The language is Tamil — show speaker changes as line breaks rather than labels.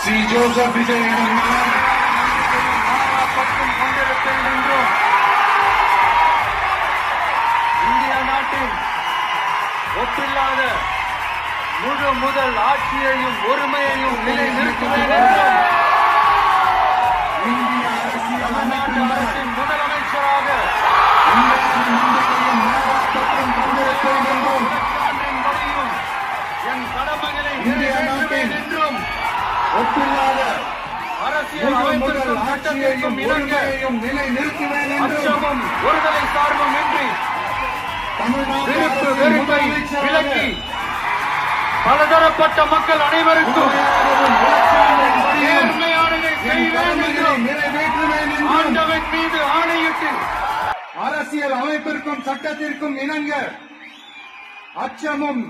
சி ஜோசப் விஜய் எனும் நான்
பற்றும் கொண்டிருப்பேன் என்றும் இந்திய நாட்டின் ஒப்பில்லாத முழு முதல் ஆட்சியையும் ஒருமையையும் நிலைநிறுத்துவேன் என்றும் தமிழ்நாட்டு அரசின் முதலமைச்சராக சான்றின்படியும் என் கடமைகளை நிறைவேற்றுவேன் என்றும்
ஒப்பில்லாத
அரசியல் அமைப்பிற்கும் சட்டத்திற்கும் இணங்க
நிலைநிறுத்துவேன்
அச்சமும் ஒருதலை சார்பும் இன்றி விருப்பு வெறுப்பை விலக்கி பலதரப்பட்ட மக்கள் அனைவருக்கும் நேர்மையானதை செய்வேன் என்றும் ஆண்டவன் மீது ஆணையிட்டு
அரசியல் அமைப்பிற்கும் சட்டத்திற்கும் இணங்க அச்சமும்